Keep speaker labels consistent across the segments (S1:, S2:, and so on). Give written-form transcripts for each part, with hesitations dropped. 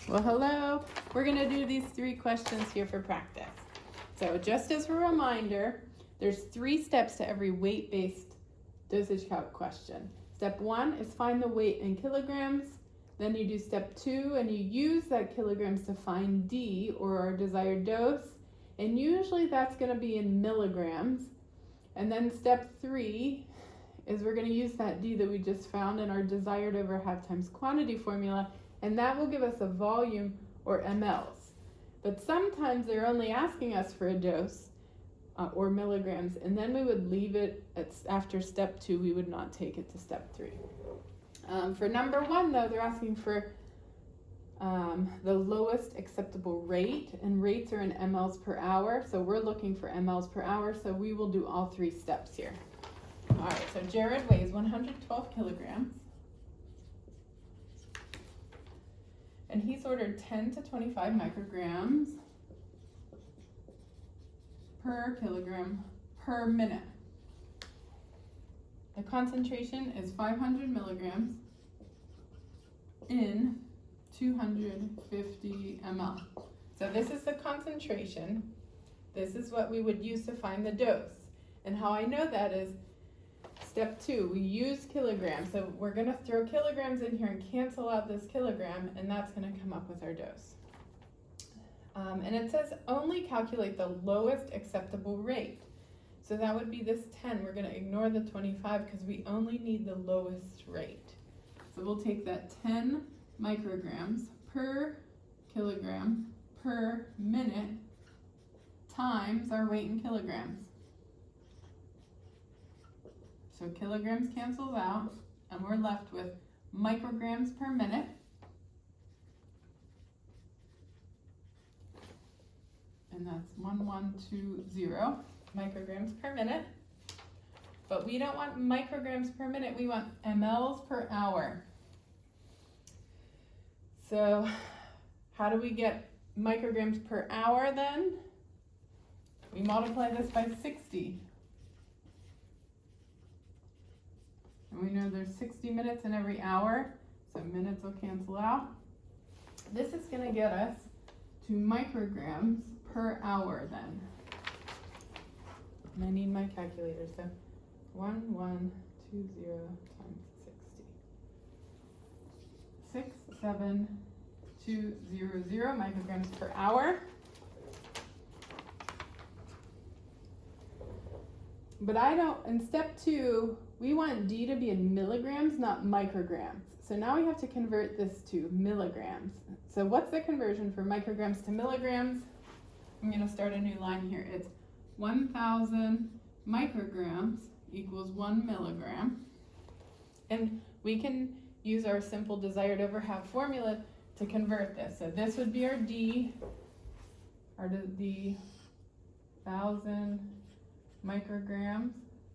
S1: Well, hello. We're going to do these 3 questions here for practice. So just as a reminder, there's 3 steps to every weight-based dosage calc question. Step 1 is find the weight in kilograms. Then you do step 2 and you use that kilograms to find D, or our desired dose. And usually that's going to be in milligrams. And then step 3 is we're going to use that D that we just found in our desired over half times quantity formula, and that will give us a volume, or mLs. But sometimes they're only asking us for a dose, or milligrams, and then we would leave it after step 2. We would not take it to step 3. For number 1, though, they're asking for the lowest acceptable rate, and rates are in mLs per hour, so we're looking for mLs per hour, so we will do all 3 steps here. All right, so Jared weighs 112 kilograms. And he's ordered 10 to 25 micrograms per kilogram per minute. The concentration is 500 milligrams in 250 ml. So this is the concentration. This is what we would use to find the dose. And how I know that is step 2, we use kilograms. So we're going to throw kilograms in here and cancel out this kilogram, and that's going to come up with our dose. And it says only calculate the lowest acceptable rate. So that would be this 10. We're going to ignore the 25 because we only need the lowest rate. So we'll take that 10 micrograms per kilogram per minute times our weight in kilograms. So kilograms cancels out, and we're left with micrograms per minute. And that's 1120 micrograms per minute. But we don't want micrograms per minute, we want mLs per hour. So how do we get micrograms per hour then? We multiply this by 60. And we know there's 60 minutes in every hour, so minutes will cancel out. This is going to get us to micrograms per hour then. And I need my calculator, so 1120 times 60. 67200 micrograms per hour. But in step 2, we want D to be in milligrams, not micrograms. So now we have to convert this to milligrams. So what's the conversion for micrograms to milligrams? I'm going to start a new line here. It's 1,000 micrograms equals 1 milligram. And we can use our simple desired over half formula to convert this. So this would be our D, the 1,000 micrograms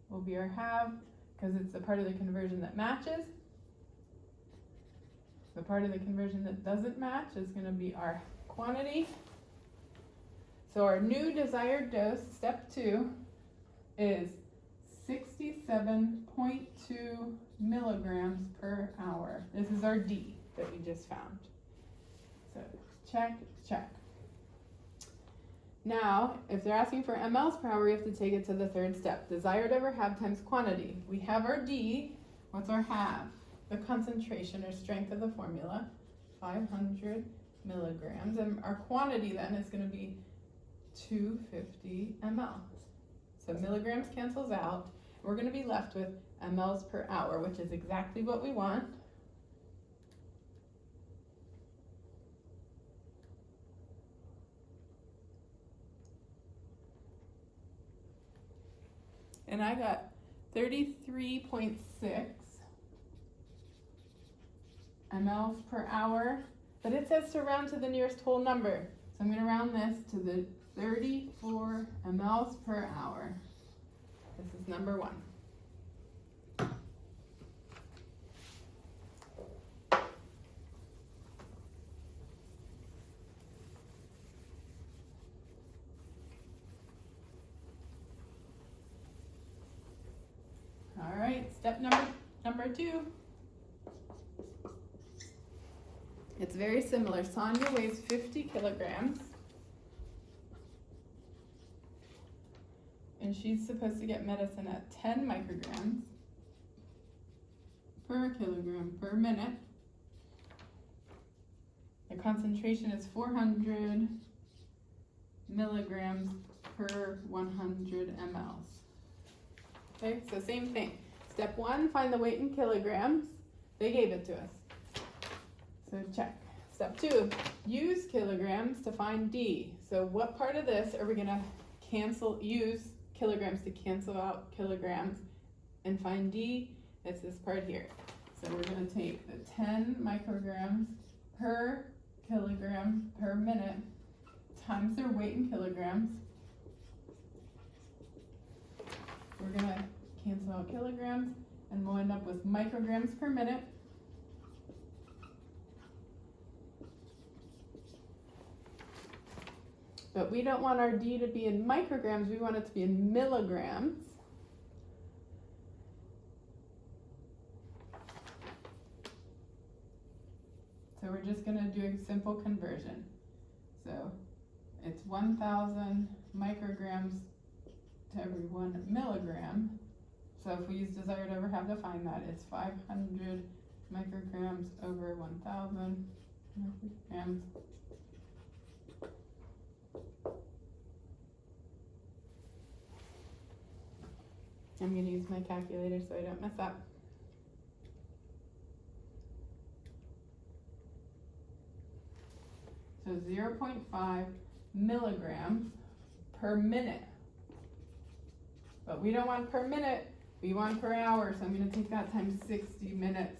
S1: will be our half, because it's the part of the conversion that matches. The part of the conversion that doesn't match is going to be our quantity. So our new desired dose, step 2, is 67.2 milligrams per hour. This is our D that we just found. So check, check. Now, if they're asking for mLs per hour, we have to take it to the 3rd step. Desired over half times quantity. We have our D. What's our half? The concentration or strength of the formula, 500 milligrams. And our quantity then is going to be 250 ml. So milligrams cancels out. We're going to be left with mLs per hour, which is exactly what we want. And I got 33.6 mLs per hour, but it says to round to the nearest whole number. So I'm going to round this to the 34 mLs per hour. This is number 1. All right, step number 2 It's very similar. Sonia weighs 50 kilograms. And she's supposed to get medicine at 10 micrograms per kilogram per minute. The concentration is 400 milligrams per 100 mLs. Okay, so same thing. Step 1, find the weight in kilograms. They gave it to us. So check. Step 2, use kilograms to find D. So what part of this are we going to use kilograms to cancel out kilograms and find D? It's this part here. So we're going to take the 10 micrograms per kilogram per minute times their weight in kilograms. We're going to cancel out kilograms and we'll end up with micrograms per minute. But we don't want our D to be in micrograms, we want it to be in milligrams. So we're just going to do a simple conversion. So it's 1,000 micrograms to every 1 milligram. So if we use desired overhave to find that, it's 500 micrograms over 1,000 micrograms. I'm going to use my calculator so I don't mess up. So 0.5 milligrams per minute. But we don't want per minute, we want per hour. So I'm going to take that times 60 minutes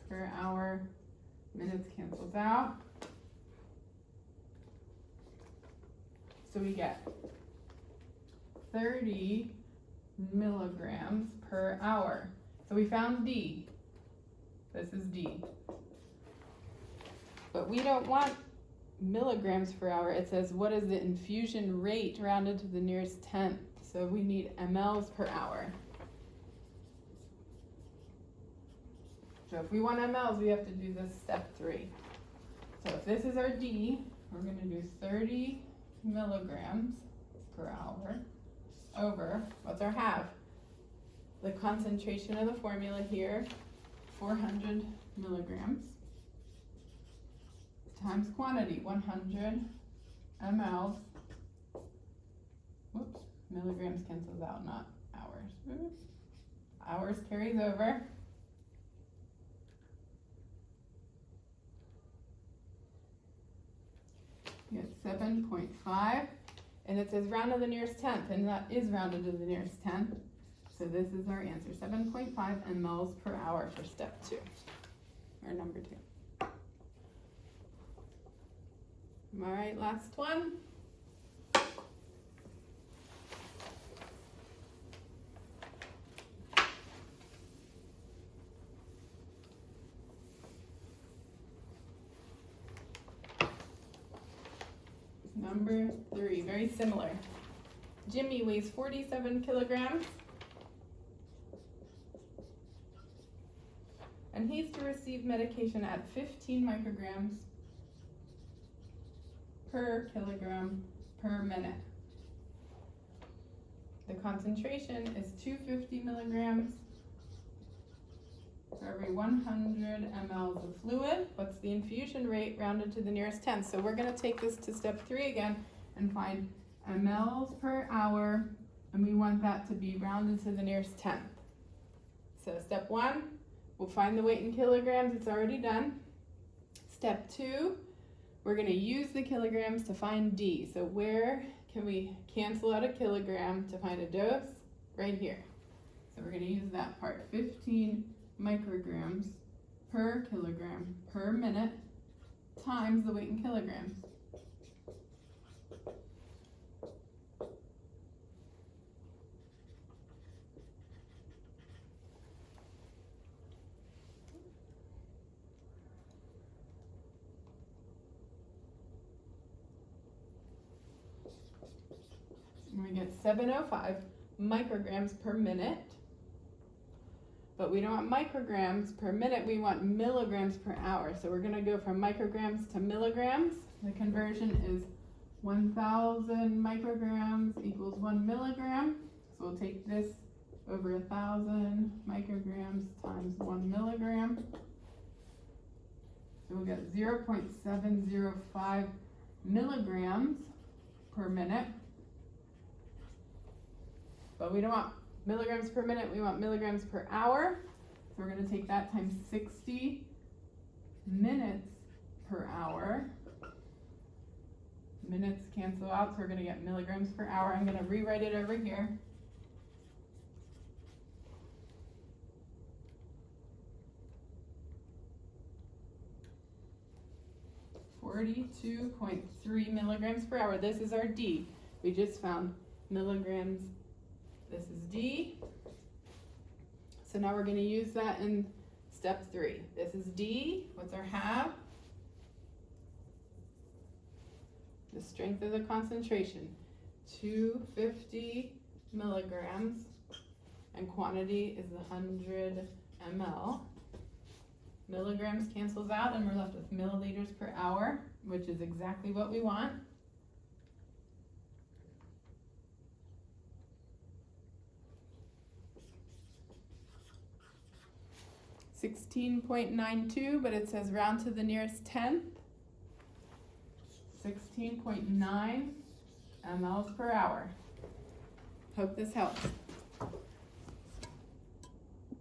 S1: per hour. Minutes cancels out. So we get 30 milligrams per hour. So we found D. This is D. But we don't want milligrams per hour. It says what is the infusion rate rounded to the nearest tenth. So we need mLs per hour. So if we want mLs, we have to do this step 3. So if this is our D, we're going to do 30 milligrams per hour over, what's our half? The concentration of the formula here, 400 milligrams, times quantity, 100 mLs. Whoops, milligrams cancels out, not hours. Oops. Hours carries over. You get 7.5, and it says round to the nearest tenth, and that is rounded to the nearest tenth. So this is our answer, 7.5 mLs per hour for step 2, or number 2. All right, last one. Number 3, very similar. Jimmy weighs 47 kilograms. And he's to receive medication at 15 micrograms per kilogram per minute. The concentration is 250 milligrams for every 100 mLs of fluid. What's the infusion rate rounded to the nearest tenth? So we're going to take this to step 3 again and find mLs per hour, and we want that to be rounded to the nearest tenth. So step 1, we'll find the weight in kilograms. It's already done. Step 2, we're going to use the kilograms to find D. So where can we cancel out a kilogram to find a dose? Right here. So we're going to use that part, 15 micrograms per kilogram per minute times the weight in kilograms. And we get 705 micrograms per minute. but we don't want micrograms per minute, we want milligrams per hour. So we're gonna go from micrograms to milligrams. The conversion is 1,000 micrograms equals 1 milligram. So we'll take this over 1,000 micrograms times 1 milligram. So we'll get 0.705 milligrams per minute. But we don't want milligrams per minute, we want milligrams per hour. So we're gonna take that times 60 minutes per hour. Minutes cancel out, so we're gonna get milligrams per hour. I'm gonna rewrite it over here. .3 milligrams per hour. This is our D. We just found milligrams. This is D. So now we're going to use that in step 3. This is D. What's our half? The strength of the concentration, 250 milligrams, and quantity is 100 ml. Milligrams cancels out and we're left with milliliters per hour, which is exactly what we want. .92, but it says round to the nearest tenth. 16.9 mLs per hour. Hope this helps.